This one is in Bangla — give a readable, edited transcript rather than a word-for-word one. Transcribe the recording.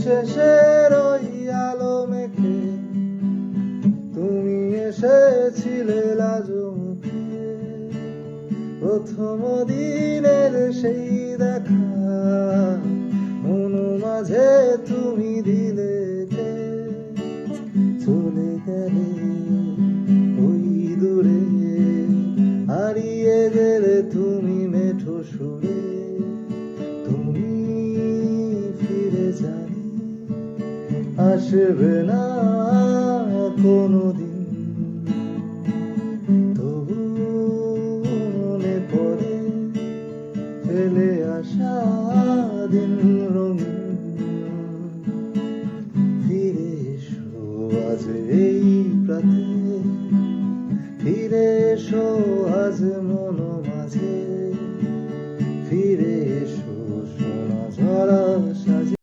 শেষের ওই আলো মেখে তুমি এসেছিলে লাজুকে। প্রথম দিনের সেই দেখা মন মাঝে তুমি দিলে কে। চলে গেলে ওই দূরে, হারিয়ে গেলে তুমি মেঠো সুরে। তুমি ফিরে যাবে, আসবে না কোনোদিন।